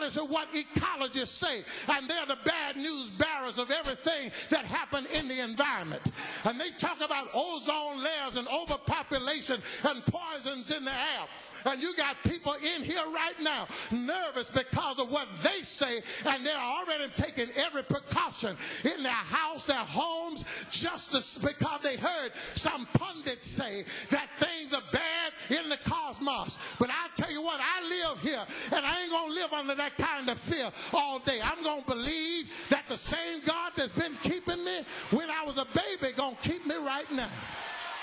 regardless of what ecologists say. And they're the bad news bearers of everything that happened in the environment. And they talk about ozone layers and overpopulation and poisons in the air. And you got people in here right now nervous because of what they say, and they're already taking every precaution in their house, their homes, just because they heard some pundits say that things are bad in the cosmos. But I tell you what, I live here, and I ain't going to live under that kind of fear all day. I'm going to believe that the same God that's been keeping me when I was a baby going to keep me right now.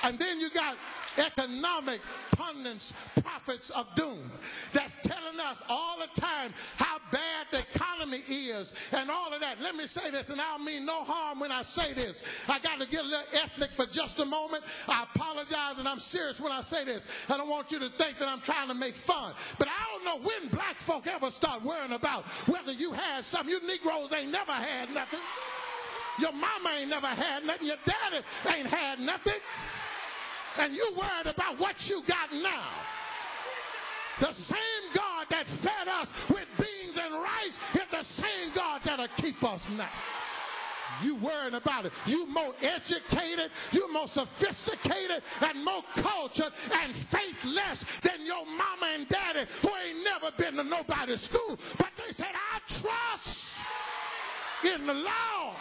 And then you got economic pundits, prophets of doom, that's telling us all the time how bad the economy is and all of that. Let me say this, and I don't mean no harm when I say this. I got to get a little ethnic for just a moment. I apologize, and I'm serious when I say this. I don't want you to think that I'm trying to make fun. But I don't know when black folk ever start worrying about whether you had something. You Negroes ain't never had nothing. Your mama ain't never had nothing. Your daddy ain't had nothing. And you worried about what you got now. The same God that fed us with beans and rice is the same God that'll keep us now. You worried about it. You more educated, you more sophisticated, and more cultured and faithless than your mama and daddy who ain't never been to nobody's school. But they said, I trust in the Lord.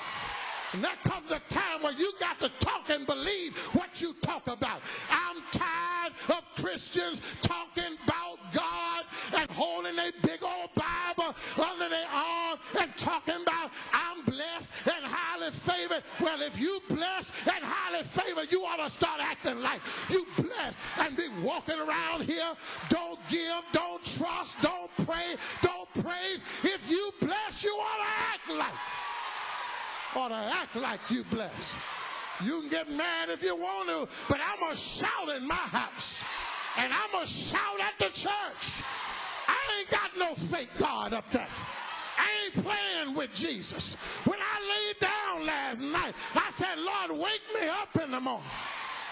And there comes a time where you got to talk and believe what you talk about. I'm tired of Christians talking about God and holding a big old Bible under their arm and talking about I'm blessed and highly favored. Well, if you blessed and highly favored, you ought to start acting like you blessed and be walking around here. Don't give, don't trust, don't pray, don't praise. If you blessed, you ought to act like. Ought to act like you blessed. You can get mad if you want to, but I'm going to shout in my house. And I'm going to shout at the church. I ain't got no fake God up there. I ain't playing with Jesus. When I laid down last night, I said, Lord, wake me up in the morning.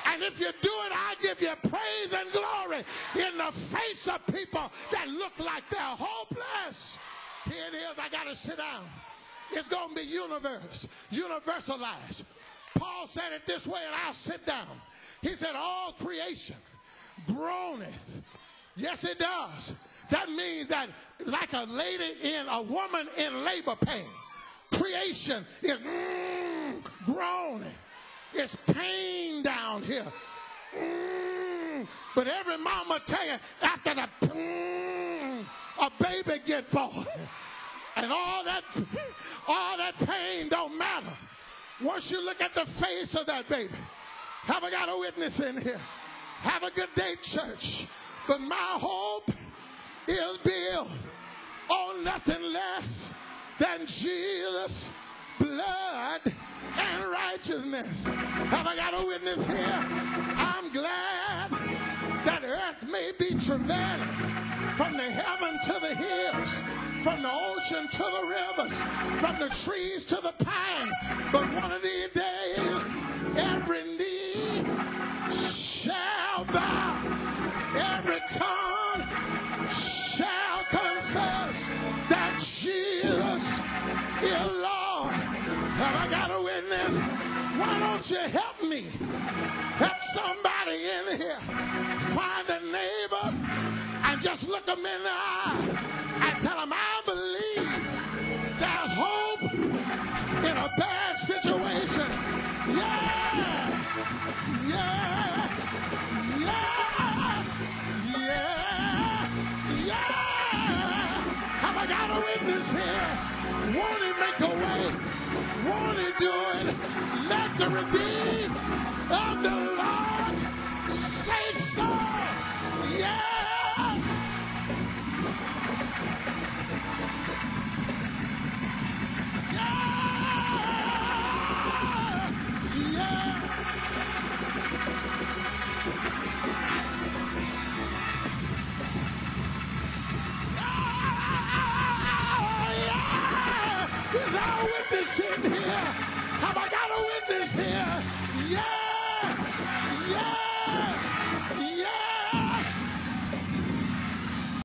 And if you do it, I give you praise and glory in the face of people that look like they're hopeless. Here it is. I got to sit down. It's going to be universalized. Paul said it this way, and I'll sit down. He said, all creation groaneth. Yes, it does. That means that like a woman in labor pain, creation is groaning. It's pain down here. But every mama tell you, after the a baby get born. And all that pain don't matter. Once you look at the face of that baby. Have I got a witness in here? Have a good day, church. But my hope is built on nothing less than Jesus' blood and righteousness. Have I got a witness here? I'm glad that earth may be travailing from the heaven to the hills, from the ocean to the rivers, from the trees to the pine. But one of these days, every knee shall bow, every tongue shall confess that Jesus is Lord. Have I got a witness? Why don't you help me? Help somebody in here. Find a neighbor and just look them in the eye and tell them, I believe there's hope in a bad situation. Yeah, yeah, yeah, yeah, yeah. Have I got a witness here? Won't he make a way? Won't he do it? Let the redeemed of the Lord say so. Yeah.